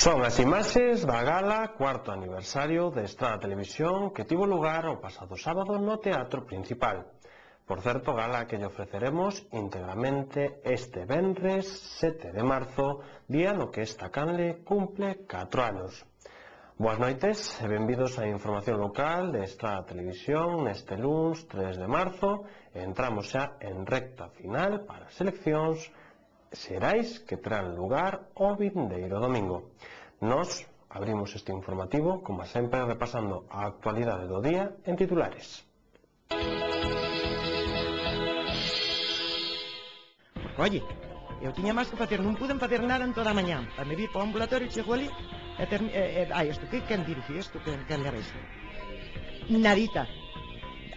Son as imaxes da gala cuarto aniversario de Estrada Televisión que tivo lugar o pasado sábado no Teatro Principal. Por certo, gala que lle ofreceremos íntegramente este venres 7 de marzo, día no que esta canle cumple 4 anos. Boas noites e benvidos á información local de Estrada Televisión neste luns 3 de marzo. Entramos xa en recta final para as eleccións xerais que terán lugar o vindeiro domingo. Nos abrimos este informativo, como sempre, repasando a actualidade do día en titulares. Oye, eu tiña máis que facer, non pude facer nada en toda a mañá. Para me vir para o ambulatorio, chego ali, isto, quen dirige isto, quen leva isto? Nadita.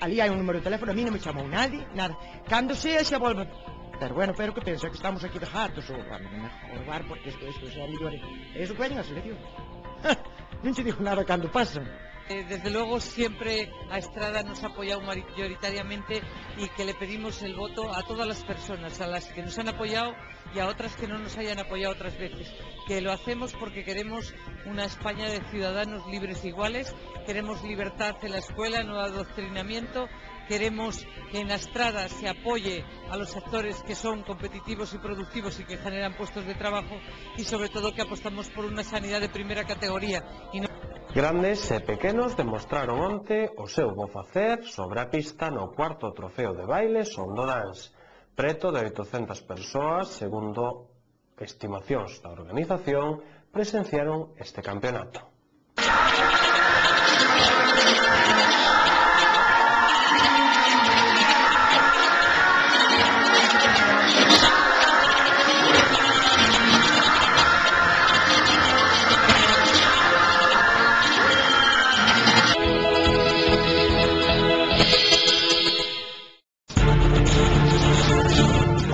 Ali hai un número de teléfono, a mí non me chamou nadie, nada. Cando sea, xa volve. Pero bueno, pero que pensa que estamos aquí de jatos ou para me jogar porque isto xa mellor. Eso que veñen a selección. Non che digo nada cando pasan. Desde luego siempre a Estrada nos ha apoyado mayoritariamente y que le pedimos el voto a todas las personas, a las que nos han apoyado y a otras que no nos hayan apoyado otras veces. Que lo hacemos porque queremos una España de ciudadanos libres e iguales, queremos libertad en la escuela, no adoctrinamiento, queremos que en la Estrada se apoye a los sectores que son competitivos y productivos y que generan puestos de trabajo y sobre todo que apostamos por una sanidad de primera categoría. Grandes e pequenos demostraron onte o seu bo facer sobre a pista no cuarto trofeo de baile Sondo Dance. Preto de 800 persoas, segundo estimacións da organización, presenciaron este campeonato.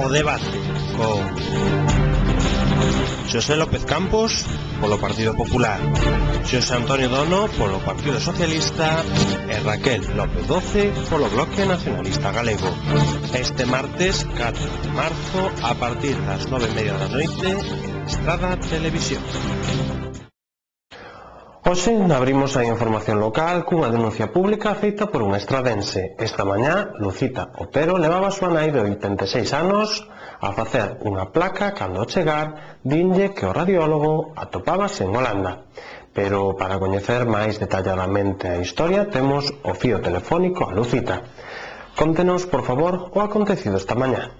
Debate con Xosé López Campos polo Partido Popular, Xosé Antonio Dono polo Partido Socialista e Raquel López Doce polo Bloque Nacionalista Galego. Este martes 4 de marzo a partir das 9:30 da noite en Estrada Televisión. Hoxe abrimos a información local cunha denuncia pública feita por un estradense. Esta mañá, Lucita Otero levaba a súa nai de 86 anos a facer unha placa cando ao chegar dinlle que o radiólogo atopábase en Holanda. Pero para coñecer máis detalladamente a historia temos o fío telefónico a Lucita. Contenos, por favor, o acontecido esta mañá.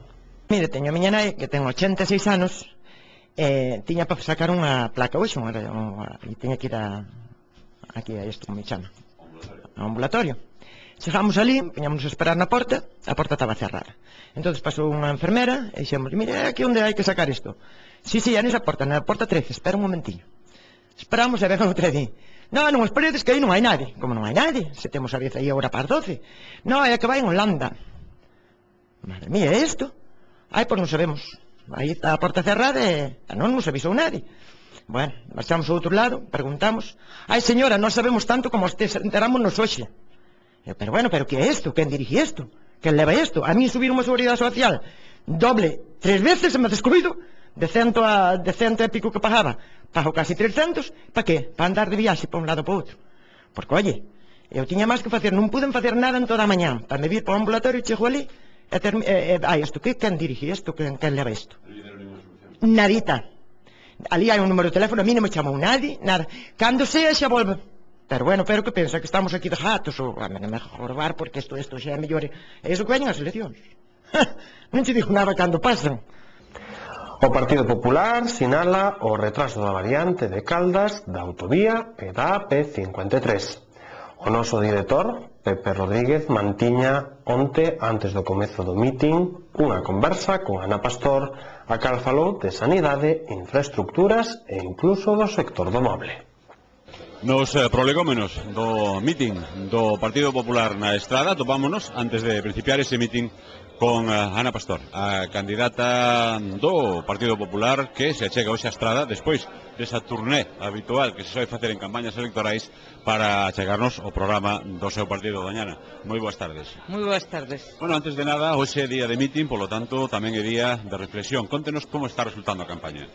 Mire, teño a miña nai que ten 86 anos tiña para sacar unha placa hoxe e tiña que ir aquí a isto, como me chama, ao ambulatorio. Chegamos ali, poñámonos a esperar na porta, a porta estaba cerrada. Entón pasou unha enfermera e dixemos, mire, aquí onde hai que sacar isto. Si, é nesa porta, na porta 13, espera un momentiño. Esperamos e ven outra di, non esperedes que aí non hai nadie. Como non hai nadie? Se temos a vez aí agora para as 12. Non, é que vai en Holanda. Madre mía, é isto? Ai, pois non sabemos. Aí está a porta cerrada e non nos avisou nadie. Bueno, marchamos ao outro lado, preguntamos. Ai, señora, non sabemos tanto como enterámonos hoxe. Pero bueno, pero que é isto? Quen dirige isto? Quen leva isto? A mí subir unha seguridade social doble 3 veces e me descuido de 100 e pico que pagaba, pago casi 300, para que? Para andar de viaxe para un lado para outro. Porque, oye, eu tiña máis que facer, non pude facer nada en toda a mañá, para me vir para o ambulatorio, chego ali, isto, quen dirige isto, quen leva isto? Nadita. Ali hai un número de teléfono, a mí non me chamou nadie, nada. Cando sea xa volve. Pero bueno, pero que pensa, que estamos aquí de gatos, ou a me jorbar, porque isto xa é mellor. É iso que veñen as eleccións. Non te digo nada cando pasan. O Partido Popular sinala o retraso da variante de Caldas, da autovía e da AP53. O noso director, Pepe Rodríguez, mantiña onte, antes do comezo do mitin, unha conversa con Ana Pastor, a cal falou de sanidade, infraestructuras e incluso do sector do moble. Nos prolegómenos do mitin do Partido Popular na Estrada topámonos, antes de principiar ese mitin, con Ana Pastor, a candidata do Partido Popular que se achega hoxe a Estrada despois desa turné habitual que se soe facer en campañas electorais para achegarnos o programa do seu partido. Doña Ana, moi boas tardes. Moi boas tardes. Bueno, antes de nada, hoxe é día de mitin, polo tanto tamén é día de reflexión. Contenos como está resultando a campaña.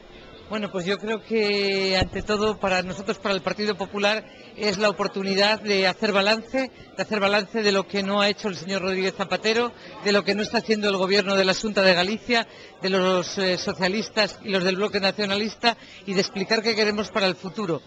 Bueno, pues yo creo que ante todo para nosotros, para el Partido Popular, es la oportunidad de hacer balance de lo que no ha hecho el señor Rodríguez Zapatero, de lo que no está haciendo el gobierno de la Xunta de Galicia, de los socialistas y los del bloque nacionalista, y de explicar qué queremos para el futuro.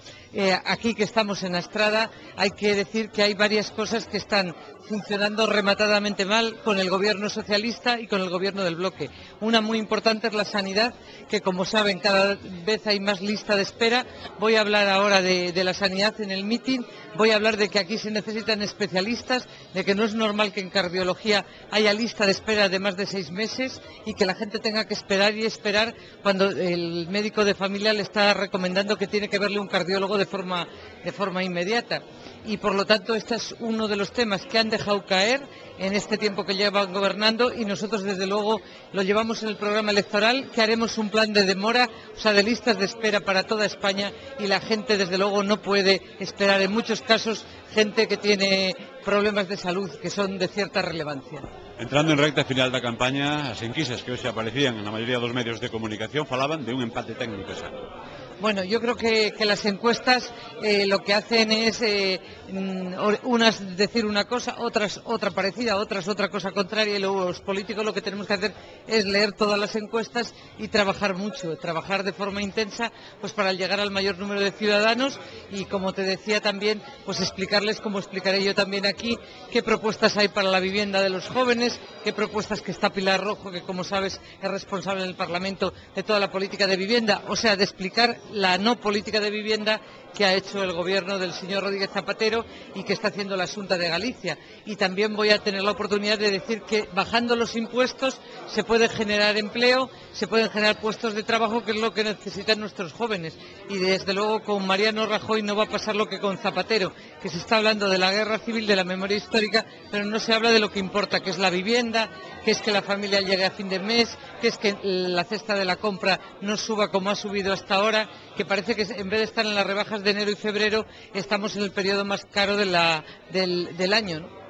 Aquí que estamos en la Estrada hay que decir que hay varias cosas que están funcionando rematadamente mal con el gobierno socialista y con el gobierno del bloque. Una muy importante es la sanidad, que como saben cada vez hay más lista de espera. Voy a hablar ahora de la sanidad en el mitin, voy a hablar de que aquí se necesitan especialistas, de que no es normal que en cardiología haya lista de espera de más de 6 meses y que la gente tenga que esperar y esperar cuando el médico de familia le está recomendando que tiene que verle un cardiólogo de forma inmediata. Y por lo tanto este es uno de los temas que han dejado caer en este tiempo que llevan gobernando, y nosotros desde luego lo llevamos en el programa electoral, que haremos un plan de demora, o sea, de listas de espera para toda España, y la gente desde luego no puede esperar, en muchos casos gente que tiene problemas de salud que son de cierta relevancia. Entrando en recta final da campaña, as enquisas que hoxe aparecían na maioría dos medios de comunicación falaban de un empate técnico xa. Bueno, yo creo que las encuestas lo que hacen es unas decir una cosa, otras otra parecida, otras otra cosa contraria, y los políticos lo que tenemos que hacer es leer todas las encuestas y trabajar mucho, trabajar de forma intensa, pues para llegar al mayor número de ciudadanos, y como te decía también, pues explicarles, como explicaré yo también aquí, qué propuestas hay para la vivienda de los jóvenes, qué propuestas que está Pilar Rojo, que como sabes es responsable en el Parlamento de toda la política de vivienda, o sea, de explicar la no política de vivienda que ha hecho el gobierno del señor Rodríguez Zapatero y que está haciendo la Xunta de Galicia. Y también voy a tener la oportunidad de decir que bajando los impuestos se puede generar empleo, se pueden generar puestos de trabajo, que es lo que necesitan nuestros jóvenes. Y desde luego con Mariano Rajoy no va a pasar lo que con Zapatero, que se está hablando de la guerra civil, de la memoria histórica, pero no se habla de lo que importa, que es la vivienda, que es que la familia llegue a fin de mes, que es que la cesta de la compra no suba como ha subido hasta ahora, que parece que en vez de estar en las rebajas de enero y febrero, estamos en el periodo más caro del año, ¿no?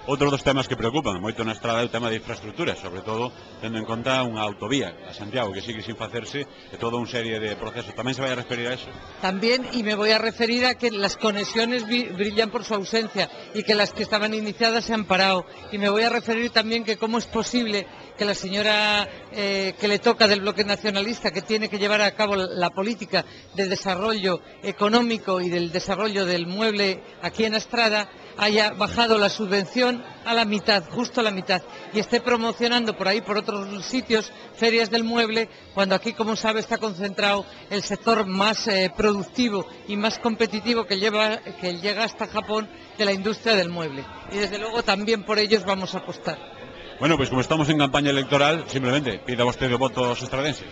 Outro dos temas que preocupan moito na Estrada é o tema de infraestructuras, sobre todo tendo en conta unha autovía a Santiago que sigue sin facerse, e toda unha serie de procesos. Tamén se vai a referir a eso? También, y me voy a referir a que las conexiones brillan por su ausencia y que las que estaban iniciadas se han parado. Y me voy a referir también que cómo es posible que la señora que le toca del bloque nacionalista, que tiene que llevar a cabo la política de desarrollo económico y del desarrollo del mueble aquí en Estrada, haya bajado la subvención a la mitad, justo a la mitad, y esté promocionando por ahí, por otros sitios, ferias del mueble, cuando aquí, como sabe, está concentrado el sector más productivo y más competitivo que llega hasta Japón, de la industria del mueble. Y desde luego también por ellos vamos a apostar. Bueno, pues como estamos en campaña electoral, simplemente pida usted o voto aos estradenses.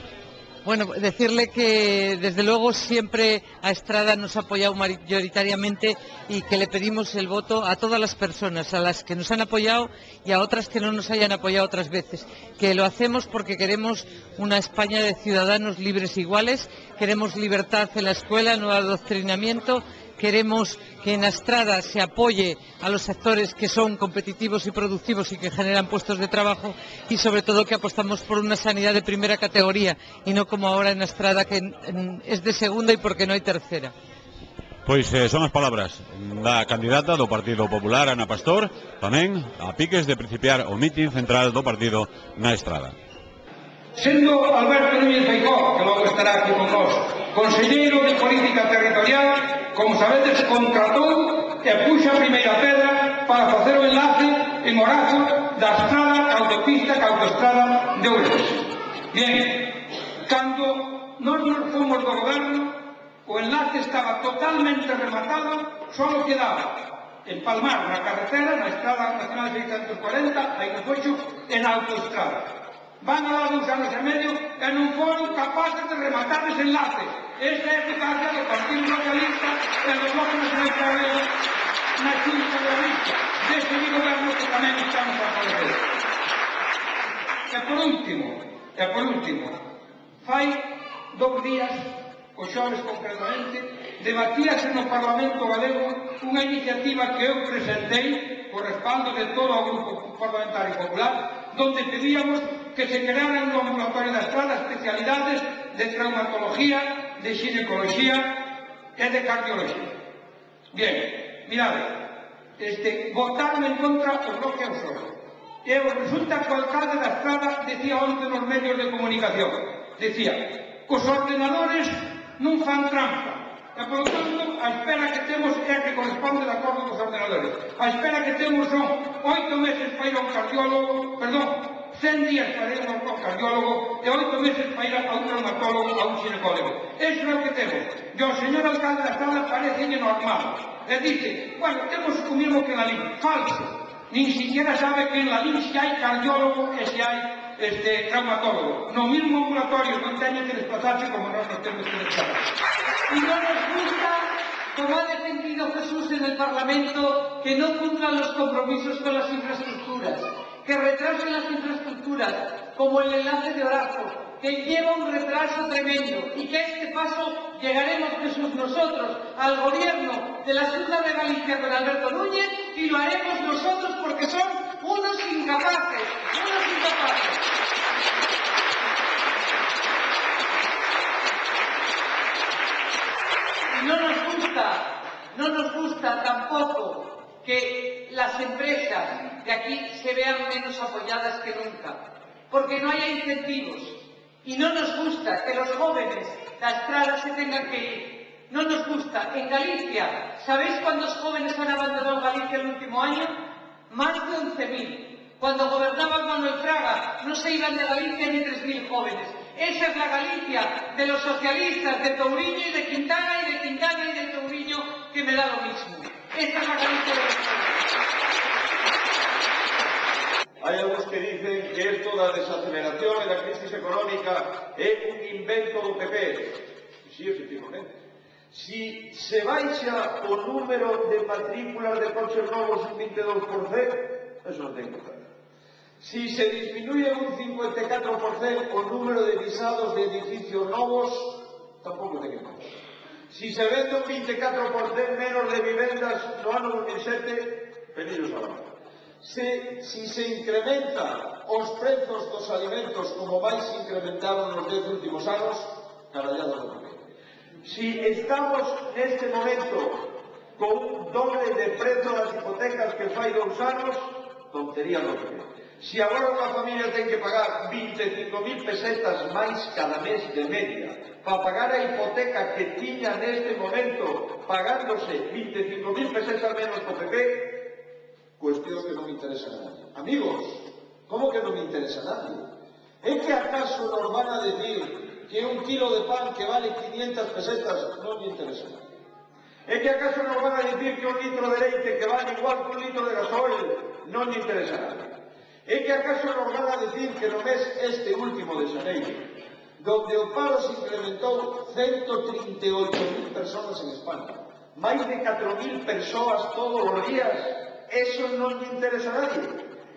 Bueno, decirle que desde luego siempre a Estrada nos ha apoyado mayoritariamente, y que le pedimos el voto a todas las personas, a las que nos han apoyado y a otras que no nos hayan apoyado otras veces. Que lo hacemos porque queremos una España de ciudadanos libres e iguales, queremos libertad en la escuela, no adoctrinamiento, queremos que en a Estrada se apoye a los sectores que son competitivos y productivos y que generan puestos de trabajo, y sobre todo que apostamos por una sanidad de primera categoría y no como ahora en a Estrada, que es de segunda y porque no hay tercera. Pois son as palabras da candidata do Partido Popular, Ana Pastor, tamén a piques de principiar o mitin central do partido na Estrada. Sendo Alberto Núñez Feijóo, que logo estará aquí con nós, conselleiro de Política Territorial, como sabedes, contratou e puxa a primeira pedra para facer o enlace en Orazo da Estrada a autopista que a autoestrada de Ourense. Bien, cando nós nos fomos do goberno, o enlace estaba totalmente rematado, só quedaba empalmar na carretera, na Estrada Nacional 640, aí no Foixo, en autoestrada. Van a dar 2 anos e medio e non foron capaces de rematar ese enlace. Esa é a eficacia do Partido Socialista e do Bloque Nacional Galego na Xunta de Galicia, deste goberno que tamén estamos a favorecer. E por último, fai 2 días, os xoves concretamente, debatíase no Parlamento Galego unha iniciativa que eu presentei co respaldo de todo o Grupo Parlamentario Popular, donde pedíamos que se crearan no ambulatorio da Estrada especialidades de traumatología, de ginecoloxía e de cardiología. Bien, mirade, votaron en contra o Bloque ao Sol. E resulta que o alcalde da Estrada decía onte nos medios de comunicación, decía, os ordenadores non fan trampa. E, por lo tanto, a espera que temos é que corresponde de acordo cos ordenadores. A espera que temos son 8 meses para ir a un cardiólogo, 100 días para ir a un cardiólogo e 8 meses para ir a un traumatólogo, a un ginecólogo. Eso é o que temos. E o señor alcalde da Estrada parece normal. E dice, bueno, temos o mismo que en la LIM. Falso. Nin siquiera sabe que en la LIM si hai cardiólogo e si hai traumatólogo. No mismo ambulatorio non teñen que desplazarse como nós nos temos que desplazar. Y no nos gusta, como ha defendido Jesús en el Parlamento, que no cumplan los compromisos con las infraestructuras, que retrasen las infraestructuras, como el enlace de Orazo, que lleva un retraso tremendo, y que a este paso llegaremos, Jesús, nosotros al gobierno de la Xunta de Galicia con Alberto Núñez, y lo haremos nosotros porque son unos incapaces, unos incapaces. No nos gusta tampoco que las empresas de aquí se vean menos apoyadas que nunca, porque no haya incentivos. Y no nos gusta que los jóvenes de Estrada se tengan que ir. No nos gusta. En Galicia, ¿sabéis cuántos jóvenes han abandonado Galicia el último año? Más de 11.000. Cuando gobernaba Manuel Fraga no se iban de Galicia ni 3.000 jóvenes. Esa es la Galicia de los socialistas de Touriño y de Quintana y de Quintana y de Touriño, que me da lo mismo. Esa es la Galicia de los jóvenes. Hai algúns que dicen que isto da desaceleración e da crisis económica é un invento do PP. Sí, efectivamente. Si se baixa o número de matrículas de coches novos un 22%, eso non ten que ver. Si se disminuye un 54% o número de visados de edificios novos, tampouco ten que ver. Si se vende un 24% menos de vivendas no ano 2007, penillos a la. Si se incrementa os prezos dos alimentos como máis se incrementaron nos 10 últimos anos, carallada do PP. Si estamos neste momento con un doble de prezo das hipotecas que fai 2 anos, tontería do PP. Si agora unha familia ten que pagar 25.000 pesetas máis cada mes de media para pagar a hipoteca que tiña neste momento pagándose 25.000 pesetas menos co PP, cuestión que non me interesa a nadie. Amigos, como que non me interesa a nadie? É que acaso nos van a decir que un kilo de pan que vale 500 pesetas non me interesa a nadie? É que acaso nos van a decir que un litro de leite que vale igual que un litro de gasoil non me interesa a nadie? É que acaso nos van a decir que no mes este último de xaneiro, donde o paro se incrementou 138.000 personas en España, máis de 4.000 persoas todos os días, eso non lle interesa a nadie?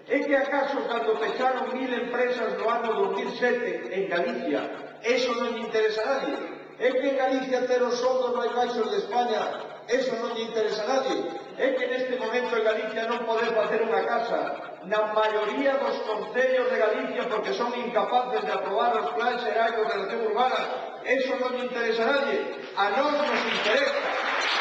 É que acaso cando pecharon 1.000 empresas no ano 2007 en Galicia, eso non lle interesa a nadie? É que en Galicia ter os soldos máis baixos de España, eso non lle interesa a nadie. É que neste momento en Galicia non poder facer unha casa na maioría dos concellos de Galicia porque son incapaces de aprobar os plans xerais de ordenación urbana. Eso non lle interesa a nadie. A nós nos interesa.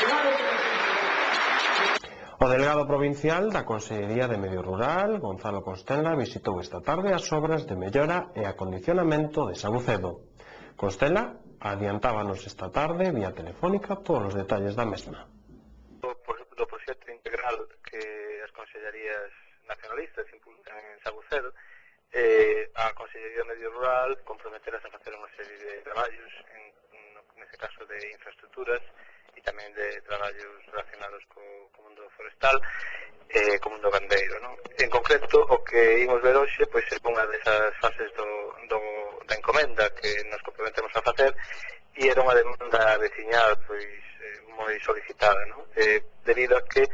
Claro que nos interesa. O delegado provincial da Consellería de Medio Rural, Gonzalo Constenla, visitou esta tarde as obras de mellora e acondicionamento de Sabucedo. Constenla adiantábanos esta tarde, vía telefónica, todos os detalles da mesma. Do proxecto integral que as consellerías nacionalistas impulsan en Sabucedo, a Consellería de Medio Rural comprometerás a facer unha serie de traballos, neste caso de infraestructuras, e tamén de traballos relacionados co mundo forestal, co mundo gandeiro, non? En concreto, o que imos ver hoxe, pois é unha desas fases da encomenda que nos comprometemos a facer, e era unha demanda veciñal, pois, moi solicitada, non? Debido a que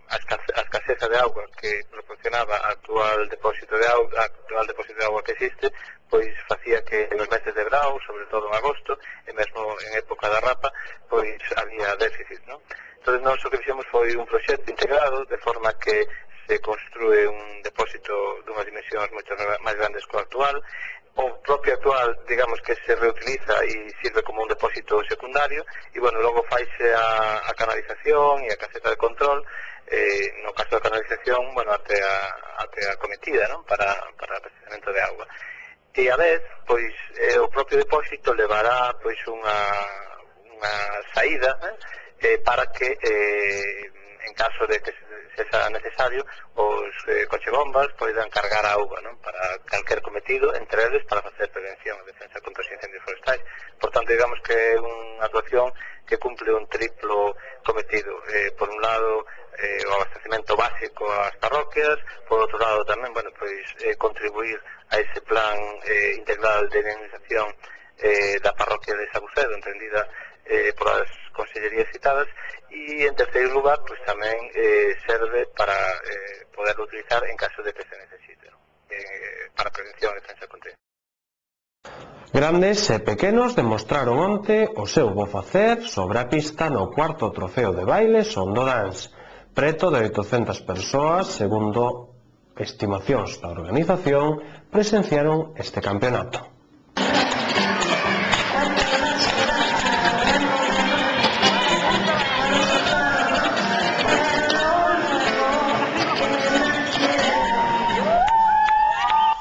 a escaseza de auga que proporcionaba a actual depósito de auga que existe, pois facía que nos meses de verão, sobre todo en agosto, e mesmo en época da rapa, pois había déficit, non? Entón, nós o que fixemos foi un proxecto integrado, de forma que se construe un depósito dunhas dimensións moito máis grandes que o actual. O propio actual, digamos que se reutiliza e sirve como un depósito secundario, e, bueno, logo faise a canalización e a caseta de control, no caso da canalización, bueno, até a cometida, non? Para abastecemento de auga. E a vez, pois, o propio depósito levará, pois, unha saída, para que, en caso de que sexa necesario, os cochebombas poidan cargar auga, non? Para calquer cometido, entre eles para facer prevención e defensa contra os incendios forestais. Por tanto, digamos que é unha actuación que cumple un triplo cometido. Por un lado, o abastecemento básico ás parroquias, por outro lado tamén, bueno, pois contribuir a ese plan integral de indemnización da parroquia de Sabucedo, entendida por as consellerías citadas, e en terceiro lugar, pois tamén serve para poder utilizar en caso de que se necesite, para prevención e defensa contra. Grandes e pequenos demostraron onte o seu bo facer sobre a pista no cuarto trofeo de baile Sondo Dance. Preto de 800 persoas, segundo estimacións da organización, presenciaron este campeonato.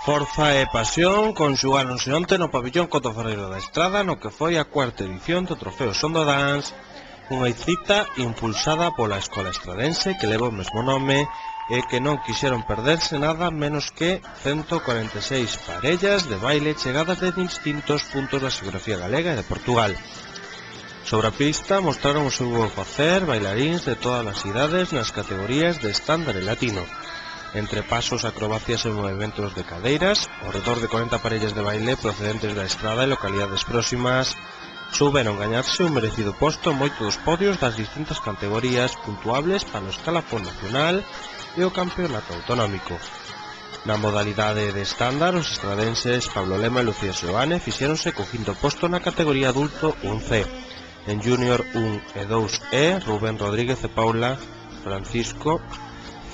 Forza e pasión conxugáronse onte no pabillón Coto Ferreiro da Estrada no que foi a cuarta edición do trofeo Sondo Dance, unha cita impulsada pola escola estradense que leva o mesmo nome e que non quixeron perderse nada menos que 146 parellas de baile chegadas de distintos puntos da xeografía galega e de Portugal. Sobre a pista mostraron o seu bo facer bailaríns de todas as idades nas categorías de estándar e latino. Entre pasos, acrobacias e movimentos de cadeiras, ao redor de 40 parellas de baile procedentes da estrada e localidades próximas souberon gañarse un merecido posto en moitos dos podios das distintas categorías puntuables para o escalafón nacional e o campeonato autonómico. Na modalidade de estándar, os estradenses Pablo Lema e Lucía Seoane fixéronse co quinto posto na categoría adulto 1C. En júnior 1 e 2E, Rubén Rodríguez e Paula Francisco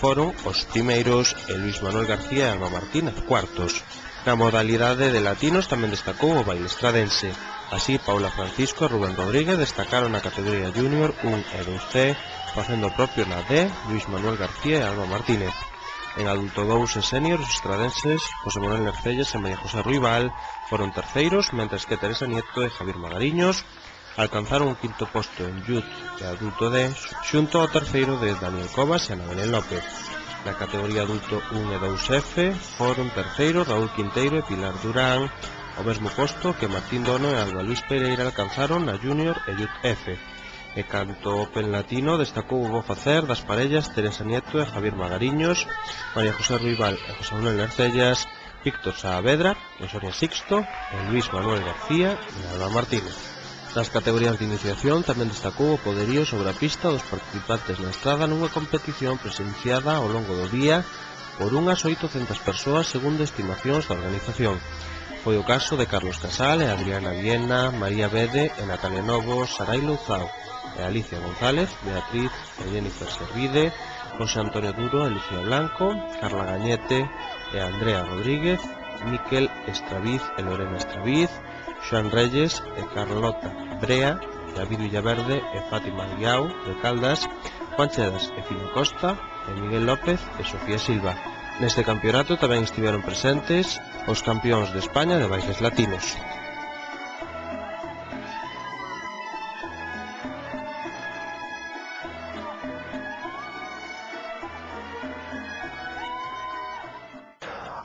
foron os primeiros e Luis Manuel García e Alba Martínez cuartos. Na modalidade de latinos tamén destacou o baile estradense. Así, Paula Francisco e Rubén Rodríguez destacaron na categoría júnior 1 e 2C, facendo o propio na D, Luis Manuel García e Alba Martínez. En adulto 2 e senior, os estradenses José Manuel Nercelles e María José Ruibal foron terceiros, mentres que Teresa Nieto e Javier Magariños alcanzaron un quinto posto en Youth e Adulto D, xunto ao terceiro de Daniel Cobas e Ana Belén López. Na categoría Adulto 1 e 2F foron terceiros Raúl Quinteiro e Pilar Durán, o mesmo posto que Martín Dono e Alba Luis Pereira alcanzaron na Junior e Youth F. E canto Open Latino destacou o bo facer das parellas Teresa Nieto e Javier Magariños, María José Ruibal e José Manuel Nercelles, Víctor Saavedra e Sonia Sixto e Luis Manuel García e Alba Martínez. Nas categorías de iniciación tamén destacou o poderío sobre a pista dos participantes na estrada nunha competición presenciada ao longo do día por unhas 800 persoas segundo estimacións da organización. Foi o caso de Carlos Casal e Adriana Viena, María Bede e Natalia Novo, Sarai Louzao e Alicia González, Beatriz e Jennifer Servide, José Antonio Duro e Lucía Blanco, Carla Gañete e Andrea Rodríguez, Miquel Estraviz e Lorena Estraviz, Xoan Reyes e Carlota Brea, David Villaverde e Fátima Guiao de Caldas, Juan Chedas e Fino Costa e Miguel López e Sofía Silva. Neste campeonato tamén estiveron presentes os campións de España de bailes latinos.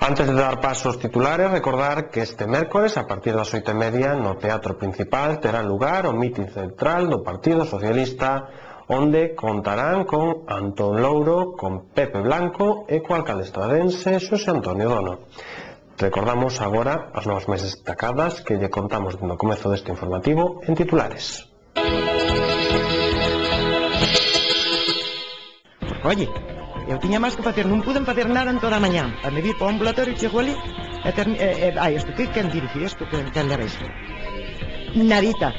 Antes de dar paso aos titulares, recordar que este mércores, a partir das 8:30, no Teatro Principal, terá lugar o mitin central do Partido Socialista, onde contarán con Antón Louro, con Pepe Blanco e co alcalde estradense Xosé Antonio Dono. Recordamos agora as novas máis destacadas que lle contamos no comezo deste informativo en titulares. Oye, eu tiña máis que facer, non pude facer nada en toda a mañá. A me vir para o ambulatorio, chego ali, isto, quen dirige isto, quen leva isto? Nadita.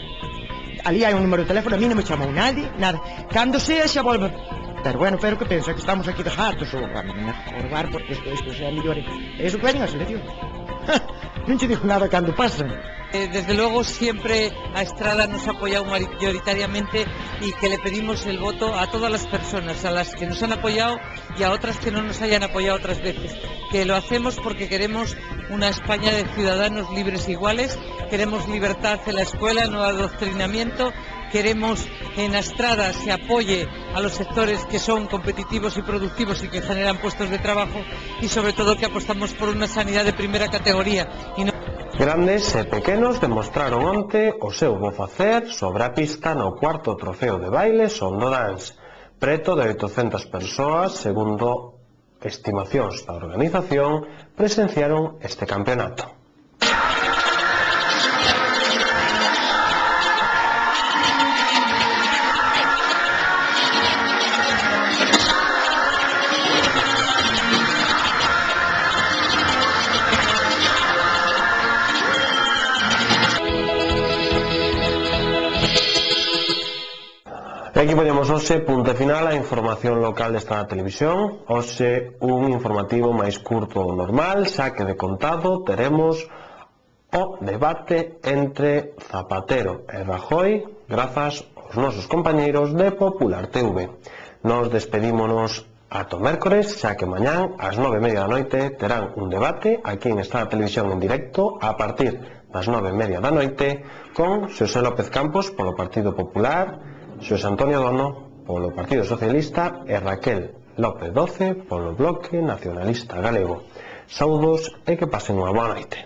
Ali hai un número de teléfono, a mí non me chamou nadie, nada. Cando sea xa volve. Pero bueno, pero que pensa, que estamos aquí de jatos ou a bar, porque isto xa é mellor. É iso que veñen as eleccións. Non che digo nada cando pasan. Desde luego siempre a Estrada nos ha apoyado mayoritariamente y que le pedimos el voto a todas las personas, a las que nos han apoyado y a otras que no nos hayan apoyado otras veces. Que lo hacemos porque queremos una España de ciudadanos libres e iguales, queremos libertad en la escuela, no adoctrinamiento, queremos que en Estrada se apoye a los sectores que son competitivos y productivos y que generan puestos de trabajo y sobre todo que apostamos por una sanidad de primera categoría. Grandes e pequenos demostraron onte o seu bo facer sobre a pista no cuarto trofeo de baile Sondo Dance. Preto de 800 persoas, segundo estimacións da organización, presenciaron este campeonato. E aquí ponemos hoxe punto final a información local desta televisión. Hoxe un informativo máis curto do normal, xa que de contado teremos o debate entre Zapatero e Rajoy grazas aos nosos compañeiros de Popular TV. Nos despedímonos ata o mércores, xa que mañán ás 9:30 da noite terán un debate aquí en esta televisión en directo a partir das 9:30 da noite con Xosé López Campos polo Partido Popular, Xosé Antonio Dono polo Partido Socialista e Raquel López Doce polo Bloque Nacionalista Galego. Saúdos e que pasen unha boa noite.